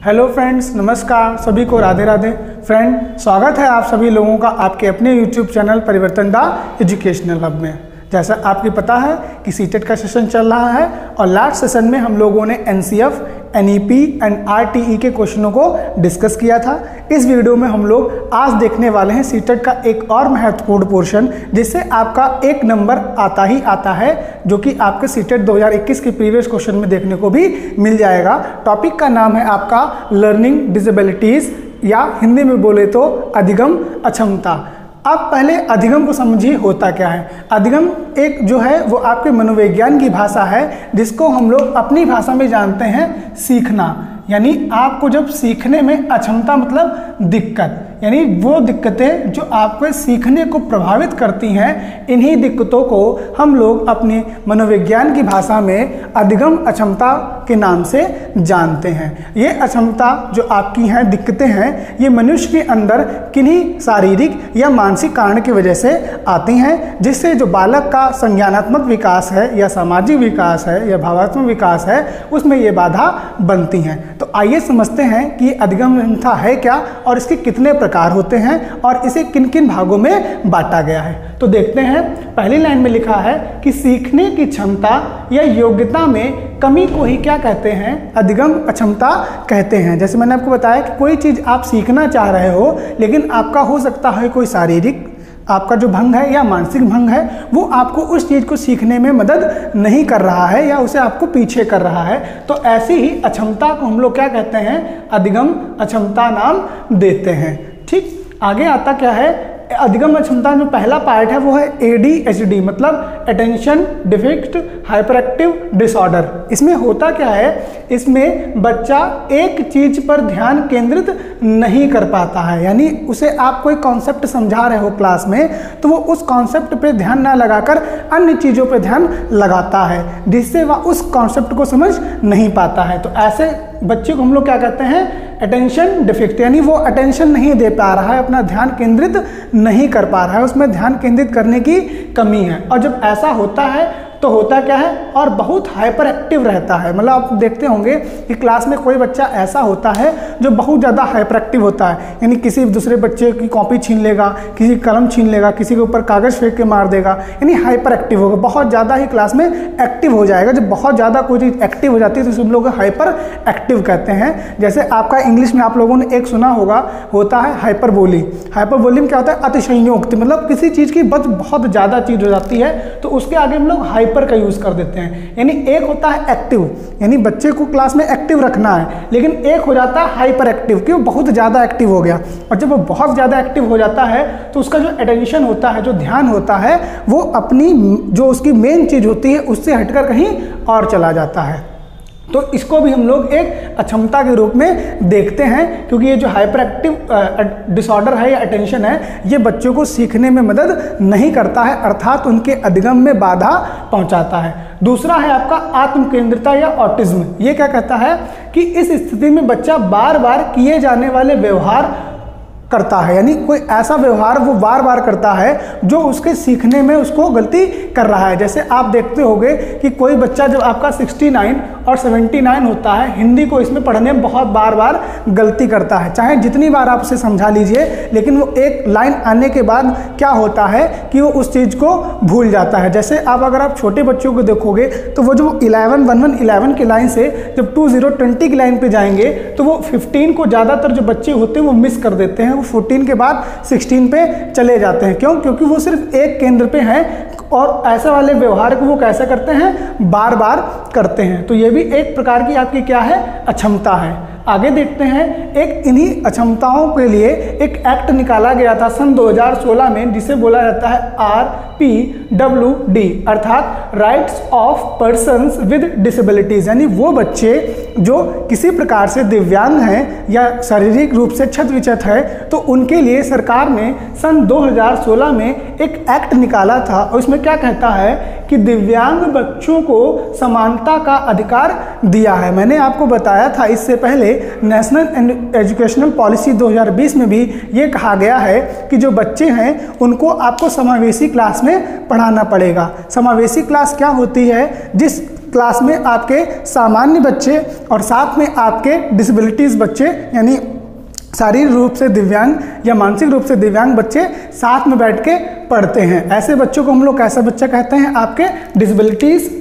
Hello friends, नमस्कार सभी को, राधे राधे। फ्रेंड, स्वागत है आप सभी लोगों का आपके अपने यूट्यूब चैनल परिवर्तन दा एजुकेशनल हब में। जैसा आपको पता है कि सीटेट का सेशन चल रहा है और लास्ट सेशन में हम लोगों ने एनसीएफ, एनईपी एंड आरटीई के क्वेश्चनों को डिस्कस किया था। इस वीडियो में हम लोग आज देखने वाले हैं सीटेट का एक और महत्वपूर्ण पोर्शन, जिससे आपका एक नंबर आता ही आता है, जो कि आपके सीटेट 2021 के प्रीवियस क्वेश्चन में देखने को भी मिल जाएगा। टॉपिक का नाम है आपका लर्निंग डिसेबिलिटीज, या हिंदी में बोले तो अधिगम अक्षमता। आप पहले अधिगम को समझिए होता क्या है। अधिगम एक जो है वो आपके मनोविज्ञान की भाषा है, जिसको हम लोग अपनी भाषा में जानते हैं सीखना। यानी आपको जब सीखने में अक्षमता मतलब दिक्कत, यानी वो दिक्कतें जो आपके सीखने को प्रभावित करती हैं, इन्हीं दिक्कतों को हम लोग अपने मनोविज्ञान की भाषा में अधिगम अक्षमता के नाम से जानते हैं। ये अक्षमता जो आपकी हैं, दिक्कतें हैं, ये मनुष्य के अंदर किन्हीं शारीरिक या मानसिक कारण की वजह से आती हैं, जिससे जो बालक का संज्ञानात्मक विकास है या सामाजिक विकास है या भावात्मक विकास है, उसमें ये बाधा बनती हैं। तो आइए समझते हैं कि अधिगम अक्षमता है क्या और इसके कितने प्रकार होते हैं और इसे किन किन भागों में बांटा गया है। तो देखते हैं, पहली लाइन में लिखा है कि सीखने की क्षमता या योग्यता में कमी को ही क्या कहते हैं? अधिगम अक्षमता कहते हैं। जैसे मैंने आपको बताया कि कोई चीज़ आप सीखना चाह रहे हो, लेकिन आपका हो सकता है कोई शारीरिक आपका जो भंग है या मानसिक भंग है, वो आपको उस चीज़ को सीखने में मदद नहीं कर रहा है या उसे आपको पीछे कर रहा है। तो ऐसी ही अक्षमता को हम लोग क्या कहते हैं? अधिगम अक्षमता नाम देते हैं। ठीक, आगे आता क्या है? अधिगम अक्षमता में पहला पार्ट है वो है ADHD, मतलब attention deficit hyper active disorder. इसमें होता क्या है? इसमें बच्चा एक चीज पर ध्यान केंद्रित नहीं कर पाता है। यानी उसे आप कोई कॉन्सेप्ट समझा रहे हो क्लास में, तो वो उस कॉन्सेप्ट पे ध्यान ना लगाकर अन्य चीज़ों पे ध्यान लगाता है, जिससे वह उस कॉन्सेप्ट को समझ नहीं पाता है। तो ऐसे बच्चे को हम लोग क्या कहते हैं? अटेंशन डिफिक्ट, यानी वो अटेंशन नहीं दे पा रहा है, अपना ध्यान केंद्रित नहीं कर पा रहा है, उसमें ध्यान केंद्रित करने की कमी है। और जब ऐसा होता है तो होता क्या है? और बहुत हाइपर एक्टिव रहता है। मतलब आप देखते होंगे कि क्लास में कोई बच्चा ऐसा होता है जो बहुत ज़्यादा हाइपर एक्टिव होता है, यानी किसी दूसरे बच्चे की कॉपी छीन लेगा, किसी कलम छीन लेगा, किसी के ऊपर कागज़ फेंक के मार देगा, यानी हाइपर एक्टिव होगा, बहुत ज़्यादा ही क्लास में एक्टिव हो जाएगा। जब बहुत ज़्यादा कोई चीज़ एक्टिव हो जाती है तो उसे हम लोग हाइपर एक्टिव कहते हैं। जैसे आपका इंग्लिश में आप लोगों ने एक सुना होगा, होता है हाइपरबोली। हाइपरबोली में क्या होता है? अतिशयोक्ति, मतलब किसी चीज़ की बहुत ज़्यादा चीज़ हो जाती है तो उसके आगे हम लोग हाइपर का यूज कर देते हैं। यानी एक होता है एक्टिव, यानी बच्चे को क्लास में एक्टिव रखना है, लेकिन एक हो जाता है हाइपर एक्टिव कि वो बहुत ज्यादा एक्टिव हो गया। और जब वो बहुत ज्यादा एक्टिव हो जाता है तो उसका जो अटेंशन होता है, जो ध्यान होता है, वो अपनी जो उसकी मेन चीज होती है उससे हटकर कहीं और चला जाता है। तो इसको भी हम लोग एक अक्षमता के रूप में देखते हैं, क्योंकि ये जो हाइपर एक्टिव डिसऑर्डर है या अटेंशन है, ये बच्चों को सीखने में मदद नहीं करता है, अर्थात उनके अधिगम में बाधा पहुंचाता है। दूसरा है आपका आत्म केंद्रिता या ऑटिज्म। ये क्या कहता है कि इस स्थिति में बच्चा बार बार किए जाने वाले व्यवहार करता है, यानी कोई ऐसा व्यवहार वो बार बार करता है जो उसके सीखने में उसको गलती कर रहा है। जैसे आप देखते होंगे कि कोई बच्चा जब आपका 69 और 79 होता है, हिंदी को इसमें पढ़ने में बहुत बार बार गलती करता है, चाहे जितनी बार आप उसे समझा लीजिए, लेकिन वो एक लाइन आने के बाद क्या होता है कि वो उस चीज़ को भूल जाता है। जैसे अगर आप छोटे बच्चों को देखोगे तो वो जो 11 की लाइन से जब 20 की लाइन पे जाएंगे तो वो 15 को ज़्यादातर जो बच्चे होते हैं वो मिस कर देते हैं, 14 के बाद 16 पे चले जाते हैं। क्यों? क्योंकि वो सिर्फ एक केंद्र पे हैं और ऐसे वाले व्यवहार को वो कैसे करते हैं? बार बार करते हैं। तो ये भी एक प्रकार की आपकी क्या है? अक्षमता है। आगे देखते हैं, एक इन्हीं अक्षमताओं के लिए एक एक्ट निकाला गया था सन 2016 में, जिसे बोला जाता है RPWD, अर्थात rights of persons with disabilities. यानी वो बच्चे जो किसी प्रकार से दिव्यांग हैं या शारीरिक रूप से क्षत विक्षत है, तो उनके लिए सरकार ने सन 2016 में एक एक्ट निकाला था। और इसमें क्या कहता है कि दिव्यांग बच्चों को समानता का अधिकार दिया है। मैंने आपको बताया था इससे पहले, नेशनल एजुकेशनल पॉलिसी 2020 में भी ये कहा गया है कि जो बच्चे हैं उनको आपको समावेशी क्लास में पढ़ाना पड़ेगा। समावेशी क्लास क्या होती है? जिस क्लास में आपके सामान्य बच्चे और साथ में आपके डिसेबिलिटीज़ बच्चे यानी शारीरिक रूप से दिव्यांग या मानसिक रूप से दिव्यांग बच्चे साथ में बैठ के पढ़ते हैं। ऐसे बच्चों को हम लोग कैसा बच्चा कहते हैं? आपके डिसेबिलिटीज़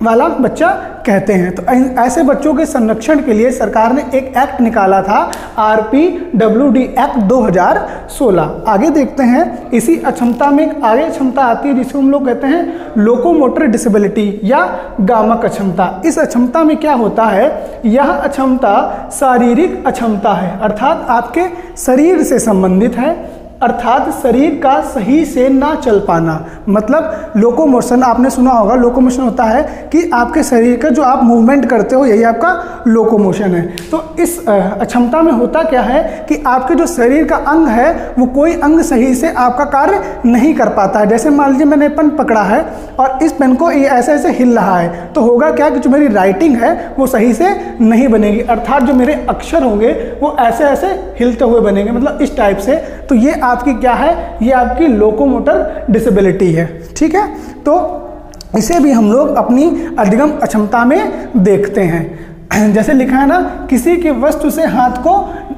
वाला बच्चा कहते हैं। तो ऐसे बच्चों के संरक्षण के लिए सरकार ने एक एक्ट निकाला था, RPWD एक्ट 2016। आगे देखते हैं, इसी अक्षमता में एक आगे क्षमता आती है जिसको हम लोग कहते हैं लोकोमोटर डिसेबिलिटी या गामक अक्षमता। इस अक्षमता में क्या होता है? यह अक्षमता शारीरिक अक्षमता है, अर्थात आपके शरीर से संबंधित है, अर्थात शरीर का सही से ना चल पाना। मतलब लोकोमोशन, आपने सुना होगा, लोकोमोशन होता है कि आपके शरीर का जो आप मूवमेंट करते हो यही आपका लोकोमोशन है। तो इस अक्षमता में होता क्या है कि आपके जो शरीर का अंग है वो कोई अंग सही से आपका कार्य नहीं कर पाता है। जैसे मान लीजिए मैंने पेन पकड़ा है और इस पेन को ये ऐसे ऐसे हिल रहा है, तो होगा क्या कि जो मेरी राइटिंग है वो सही से नहीं बनेगी, अर्थात जो मेरे अक्षर होंगे वो ऐसे ऐसे हिलते हुए बनेंगे, मतलब इस टाइप से। तो ये आपकी क्या है? ये आपकी लोकोमोटर डिसेबिलिटी है। ठीक है, तो इसे भी हम लोग अपनी अधिगम अक्षमता में देखते हैं। जैसे लिखा है ना, किसी की वस्तु से हाथ को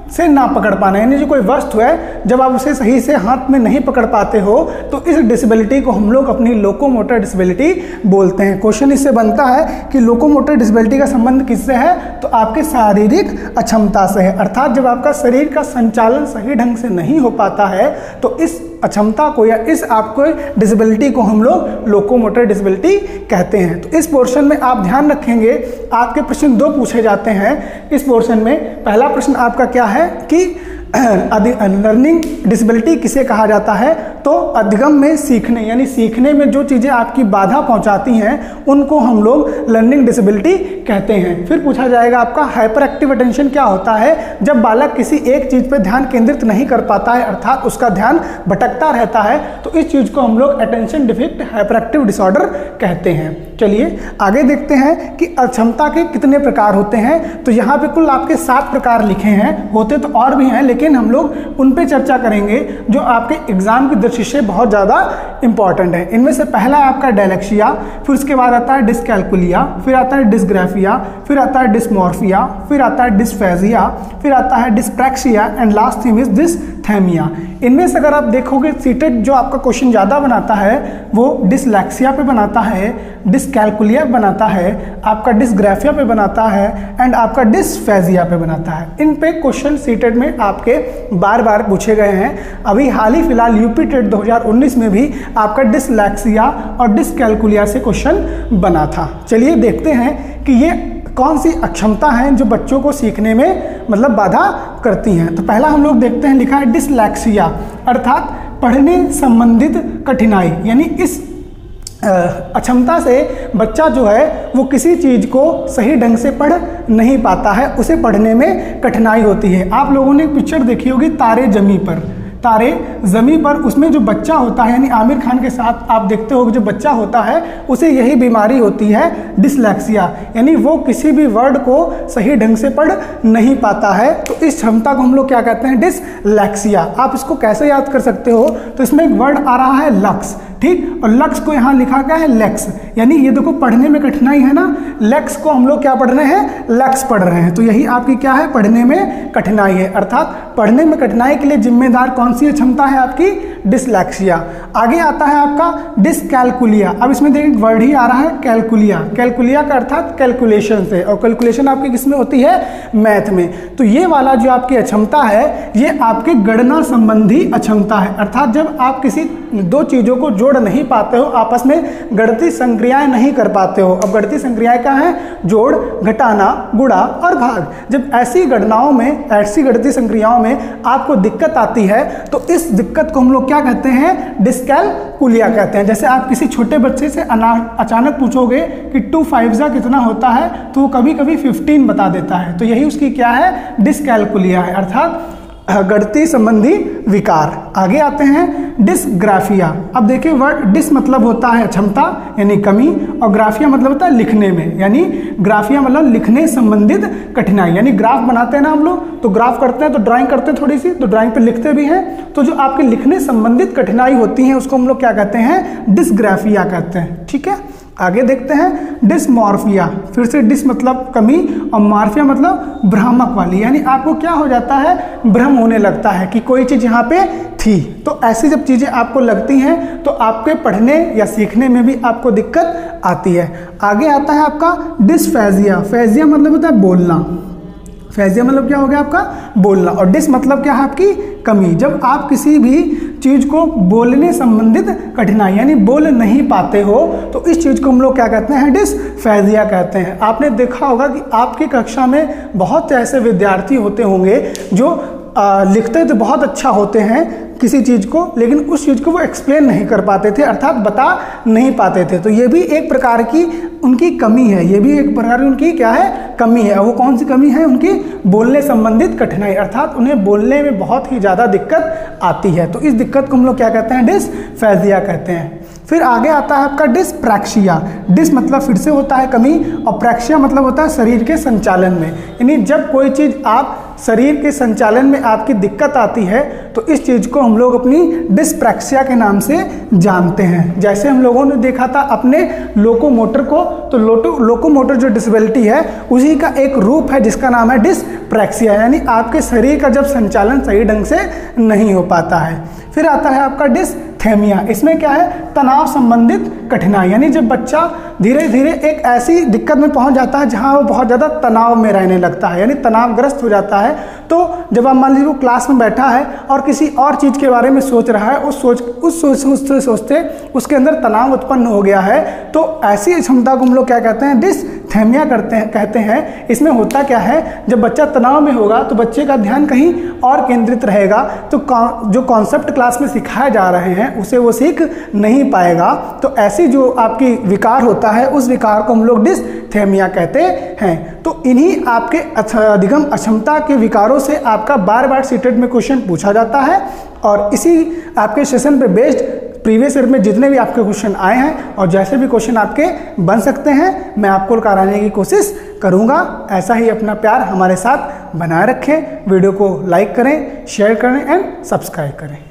से ना पकड़ पाना, यानी जो कोई वस्तु है जब आप उसे सही से हाथ में नहीं पकड़ पाते हो तो इस डिसेबिलिटी को हम लोग अपनी लोकोमोटर डिसेबिलिटी बोलते हैं। क्वेश्चन इससे बनता है कि लोकोमोटर डिसेबिलिटी का संबंध किससे है? तो आपके शारीरिक अक्षमता से है, अर्थात जब आपका शरीर का संचालन सही ढंग से नहीं हो पाता है तो इस अक्षमता को या इस आपको डिसेबिलिटी को हम लोग लोकोमोटर डिसेबिलिटी कहते हैं। तो इस पोर्शन में आप ध्यान रखेंगे, आपके प्रश्न 2 पूछे जाते हैं इस पोर्शन में। पहला प्रश्न आपका क्या है कि लर्निंग डिसेबिलिटी किसे कहा जाता है? तो अधिगम में सीखने यानी सीखने में जो चीज़ें आपकी बाधा पहुंचाती हैं उनको हम लोग लर्निंग डिसेबिलिटी कहते हैं। फिर पूछा जाएगा आपका हाइपर एक्टिव अटेंशन क्या होता है? जब बालक किसी एक चीज़ पर ध्यान केंद्रित नहीं कर पाता है, अर्थात उसका ध्यान भटकता रहता है, तो इस चीज़ को हम लोग attention deficit hyper active disorder कहते हैं। चलिए आगे देखते हैं कि अक्षमता के कितने प्रकार होते हैं। तो यहाँ पे कुल आपके 7 प्रकार लिखे हैं, होते तो और भी हैं लेकिन हम लोग उन पे चर्चा करेंगे जो आपके एग्जाम की दृष्टि से बहुत ज़्यादा इंपॉर्टेंट है। इनमें से पहला है आपका डायलेक्सिया, फिर उसके बाद आता है डिसकैल्कुलिया, फिर आता है डिसग्राफिया, फिर आता है डिसमॉर्फिया, फिर आता है डिस्फेजिया, फिर आता है dyspraxia and last thing is dysthymia. इनमें से अगर आप देखोगे सीटेट जो आपका क्वेश्चन ज़्यादा बनाता है वो डिसलैक्सिया पे बनाता है, डिसकैल्कुलिया बनाता है, आपका डिसग्राफिया पे बनाता है एंड आपका डिसफेजिया पे बनाता है। इन पे क्वेश्चन सीटेट में आपके बार बार पूछे गए हैं। अभी हाल ही फिलहाल यूपी टेट 2019 में भी आपका डिसलैक्सिया और डिसकैल्कुलिया से क्वेश्चन बना था। चलिए देखते हैं कि ये कौन सी अक्षमता हैं जो बच्चों को सीखने में मतलब बाधा करती हैं। तो पहला हम लोग देखते हैं, लिखा है डिसलैक्सिया, अर्थात पढ़ने संबंधित कठिनाई, यानी इस अक्षमता से बच्चा जो है वो किसी चीज़ को सही ढंग से पढ़ नहीं पाता है, उसे पढ़ने में कठिनाई होती है। आप लोगों ने एक पिक्चर देखी होगी तारे ज़मीं पर, तारे ज़मीं पर, उसमें जो बच्चा होता है यानी आमिर खान के साथ आप देखते हो जो बच्चा होता है उसे यही बीमारी होती है डिसलैक्सिया, यानी वो किसी भी वर्ड को सही ढंग से पढ़ नहीं पाता है। तो इस क्षमता को हम लोग क्या कहते हैं? डिसलैक्सिया। आप इसको कैसे याद कर सकते हो? तो इसमें एक वर्ड आ रहा है लक्स, ठीक, और लक्स को यहाँ लिखा गया है लेक्स, यानी ये देखो पढ़ने में कठिनाई है ना, लेक्स को हम लोग क्या पढ़ रहे हैं? लक्स पढ़ रहे हैं। तो यही आपकी क्या है? पढ़ने में कठिनाई है, अर्थात पढ़ने में कठिनाई के लिए जिम्मेदार कौन सी क्षमता है? आपकी डिसलैक्सिया। आगे आता है आपका डिसकैल्कुलिया। अब इसमें देखिए वर्ड ही आ रहा है कैलकुलिया, कैलकुलिया का अर्थात कैलकुलेशन से, और कैलकुलेशन आपकी किसमें होती है? मैथ में। तो ये वाला जो आपकी अक्षमता है ये आपके गणना संबंधी अक्षमता है, अर्थात जब आप किसी 2 चीज़ों को जोड़ नहीं पाते हो, आपस में गणितीय संक्रियाएं नहीं कर पाते हो। अब गणितीय संक्रियाएं क्या है? जोड़, घटाना, गुणा और भाग। जब ऐसी गणनाओं में, ऐसी गणितीय संक्रियाओं में आपको दिक्कत आती है तो इस दिक्कत को हम लोग क्या कहते हैं? डिसकैल्कुलिया कहते हैं। जैसे आप किसी छोटे बच्चे से अचानक पूछोगे कि 2 5 जा कितना होता है, तो वो कभी कभी 15 बता देता है, तो यही उसकी क्या है? डिसकैल्कुलिया है, अर्थात गणितीय संबंधी विकार। आगे आते हैं डिसग्राफिया। अब देखिए वर्ड डिस मतलब होता है क्षमता यानी कमी, और ग्राफिया मतलब होता है लिखने में, यानी ग्राफिया मतलब लिखने संबंधित कठिनाई। यानी ग्राफ बनाते हैं ना हम लोग, तो ग्राफ करते हैं तो ड्राइंग करते हैं थोड़ी सी, तो ड्राइंग पे लिखते भी हैं, तो जो आपके लिखने संबंधित कठिनाई होती है उसको हम लोग क्या कहते हैं? डिसग्राफिया कहते हैं। ठीक है, आगे देखते हैं डिस्मॉर्फिया। फिर से डिस मतलब कमी और मॉर्फिया मतलब भ्रामक वाली, यानी आपको क्या हो जाता है, भ्रम होने लगता है कि कोई चीज़ यहाँ पे थी। तो ऐसी जब चीज़ें आपको लगती हैं तो आपके पढ़ने या सीखने में भी आपको दिक्कत आती है। आगे आता है आपका डिस्फेजिया। फेजिया मतलब होता है बोलना, फेजिया मतलब क्या हो गया आपका बोलना, और डिस मतलब क्या है आपकी कमी। जब आप किसी भी चीज़ को बोलने संबंधित कठिनाई यानी बोल नहीं पाते हो तो इस चीज़ को हम लोग क्या कहते हैं, डिस्फेजिया कहते हैं। आपने देखा होगा कि आपकी कक्षा में बहुत ऐसे विद्यार्थी होते होंगे जो लिखते तो बहुत अच्छा होते हैं किसी चीज़ को, लेकिन उस चीज़ को वो एक्सप्लेन नहीं कर पाते थे, अर्थात बता नहीं पाते थे। तो ये भी एक प्रकार की उनकी कमी है, ये भी एक प्रकार की उनकी क्या है, कमी है। वो कौन सी कमी है, उनकी बोलने संबंधित कठिनाई, अर्थात उन्हें बोलने में बहुत ही ज़्यादा दिक्कत आती है। तो इस दिक्कत को हम लोग क्या कहते हैं, डिस्फेजिया कहते हैं। फिर आगे आता है आपका डिस्प्रैक्सिया। डिस मतलब फिर से होता है कमी, और प्रैक्सिया मतलब होता है शरीर के संचालन में, यानी जब कोई चीज़ आप शरीर के संचालन में आपकी दिक्कत आती है तो इस चीज़ को हम लोग अपनी डिस्प्रैक्सिया के नाम से जानते हैं। जैसे हम लोगों ने देखा था अपने लोकोमोटर को, तो लोकोमोटर जो डिसेबिलिटी है उसी का एक रूप है जिसका नाम है डिस्प्रैक्सिया, यानी आपके शरीर का जब संचालन सही ढंग से नहीं हो पाता है। फिर आता है आपका डिसथेमिया। इसमें क्या है, तनाव संबंधित कठिनाई, यानी जब बच्चा धीरे धीरे एक ऐसी दिक्कत में पहुंच जाता है जहां वो बहुत ज़्यादा तनाव में रहने लगता है, यानी तनावग्रस्त हो जाता है। तो जब आप मान लीजिए वो क्लास में बैठा है और किसी और चीज़ के बारे में सोच रहा है, उस सोचते उसके अंदर तनाव उत्पन्न हो गया है, तो ऐसी क्षमता को हम लोग क्या कहते हैं, डिसथेमिया कहते हैं। इसमें होता क्या है, जब बच्चा तनाव में होगा तो बच्चे का ध्यान कहीं और केंद्रित रहेगा, तो जो कॉन्सेप्ट क्लास में सिखाए जा रहे हैं उसे वो सीख नहीं पाएगा। तो ऐसी जो आपकी विकार होता है उस विकार को हम लोग डिसथेमिया कहते हैं। तो इन्हीं आपके अधिगम अक्षमता के विकारों से आपका बार बार सीटेट में क्वेश्चन पूछा जाता है, और इसी आपके सेशन पे बेस्ड प्रीवियस ईयर में जितने भी आपके क्वेश्चन आए हैं और जैसे भी क्वेश्चन आपके बन सकते हैं मैं आपको कराने की कोशिश करूंगा। ऐसा ही अपना प्यार हमारे साथ बनाए रखें, वीडियो को लाइक करें, शेयर करें एंड सब्सक्राइब करें।